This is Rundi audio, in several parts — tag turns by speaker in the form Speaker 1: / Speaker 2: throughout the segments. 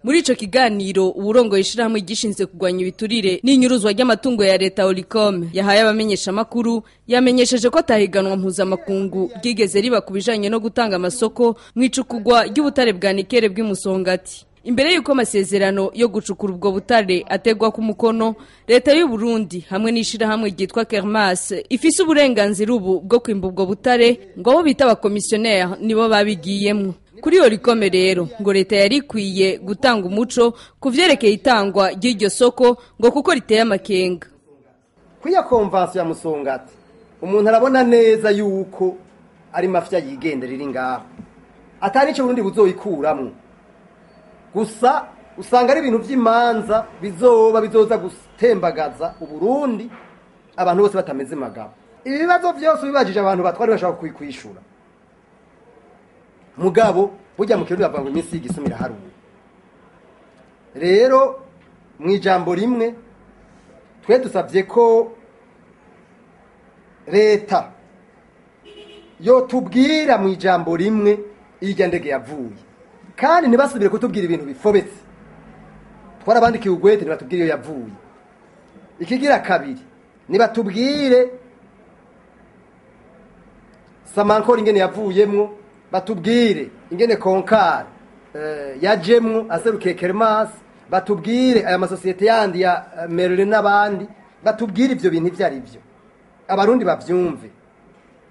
Speaker 1: Muri ico kiganiro uburongo ishirahamwe gishinzwe kugwanya ibiturire n'inyuruzwa ry'amatungo ya leta Olicom yahaye abamenyesha makuru yamenyesheje ko tahiganwa mpuzamakungu ryigeze riba kubijanye no gutanga amasoko mwicukugwa ry'ubutare bwa nikele bw'imusongati. Imbere yuko amasezerano yo gucukura ubwo butare ategwa ku mukono, leta y'u Burundi hamwe n'ishirahamwe ryitwa Kermas ifise uburenganzira ubu bwo kwimba ubwo butare ngo abo bita abakomisiyoneri nibo babigiyemwo. Kuri Olicom rero ngo leta yari ikwiye gutanga umuco kuvyerekeye itangwa ry'iryo soko ngo kuko riteye amakenga.
Speaker 2: Kwiya konvansiyo ya Musongati umuntu arabona neza yuko ari mafya yigendera iri ngaho atari ico Burundi buzoyikuramwo. Gusa usanga ari ibintu vy'imanza bizoza gutembagaza uburundi abantu bose batameze magabo. Ibibazo byose bibajije abantu batwari bashaka kwishura. Mugabo burya mu kirundi bavuga ngo iminsi y'igisumira haruwe. Rero mu ijambo rimwe twe dusabye ko leta yo tubwira mu ijambo rimwe irya ndege yavuye. Kandi ntibasubire kutubwira ibintu bifobetse. Twarabandikiye ugwete nibatubwire iyo yavuye. Ikigira kabiri nibatubwire Samankor ingene yavuyemwo, batubwire ingene Konkar yajemwo aserukiye Kermas, batubwire aya masosiyete yandi ya Merlin n'abandi, batubwire ivyo bintu ivyo ari byo. Abarundi bavyumve.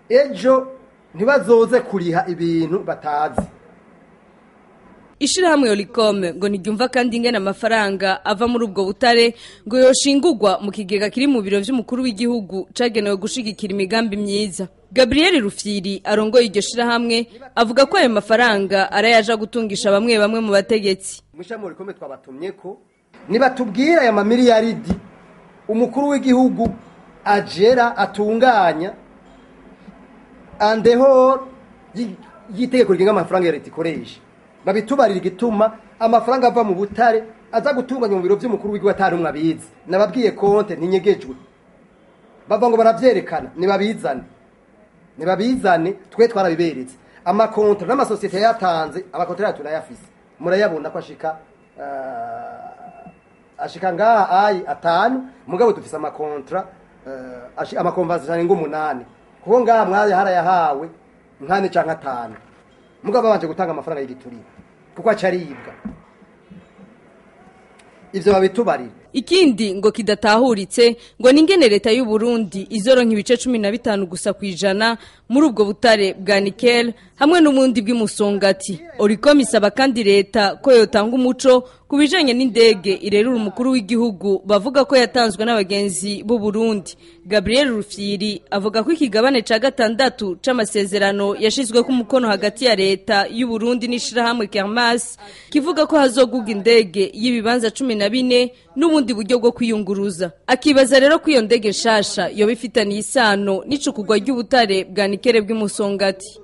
Speaker 2: Ejo ntibazoze kuriha ibintu batazi.
Speaker 1: Ishirahamwe Olicom ngo ntiryumva kandi ingene amafaranga ava muri ubwo butare ngo yoshingurwa mu kigega kiri mu biro vy'umukuru w'igihugu cagenewe gushigikira imigambi myiza. Gabriel Rufyiri arongoye iryo shirahamwe avuga ko ayo mafaranga arayaja gutungisha bamwe mu bategetsi.
Speaker 2: Mw'ishirahamwe Olicom twabatumye ko nibatubwira aya mamiliyaridi umukuru w'igihugu ajera atunganya andehor yitegeko rigenga amafaranga ya leta ikoresha. Babitubarira igituma amafaranga ava mu butare aza gutunganya mu biro by'umukuru w'igihugu atari umwe abizi. Nababwiye konte ntinyegejwe. Bava ngo baravyerekana nibabizane twe twarabiberetse. Amakontra n'amasosiyete yatanze abakontra turayafise. Murayabona ko ashika ngaha ai atanu mugabo dufise amakontra amakonvansiyo ngo 8 kuko ngaha mwaje harayahawe nkane canke 5 mugabo babanje gutanga amafaranga y'igiturire kuko acaribwa. Ivyo babitubarira.
Speaker 1: Ikindi ngo kidatahuritse ngo ningene leta y'u Burundi izoronka ibice 15 gusa kwijana muri ubwo butare bwa nickel hamwe n'umundi bw'imusongati. Olicom isaba kandi leta ko yotanga umuco kubijanye n'indege irerura umukuru w'igihugu bavuga ko yatanzwe n'abagenzi b'u Burundi. Gabriel Rufyiri avuga ko ikigabane ca 6 c'amasezerano yashizwe ku mukono hagati ya leta y'u Burundi n'ishirahamwe Kermas kivuga ko hazoguga indege y'ibibanza 14 n'ubundi buryo bwo kwiyunguruza. Akibaza rero ko iyo ndege nshasha yo bifitaniye isano n'icukugwa ry'ubutare bwa nikele bw'imusongati.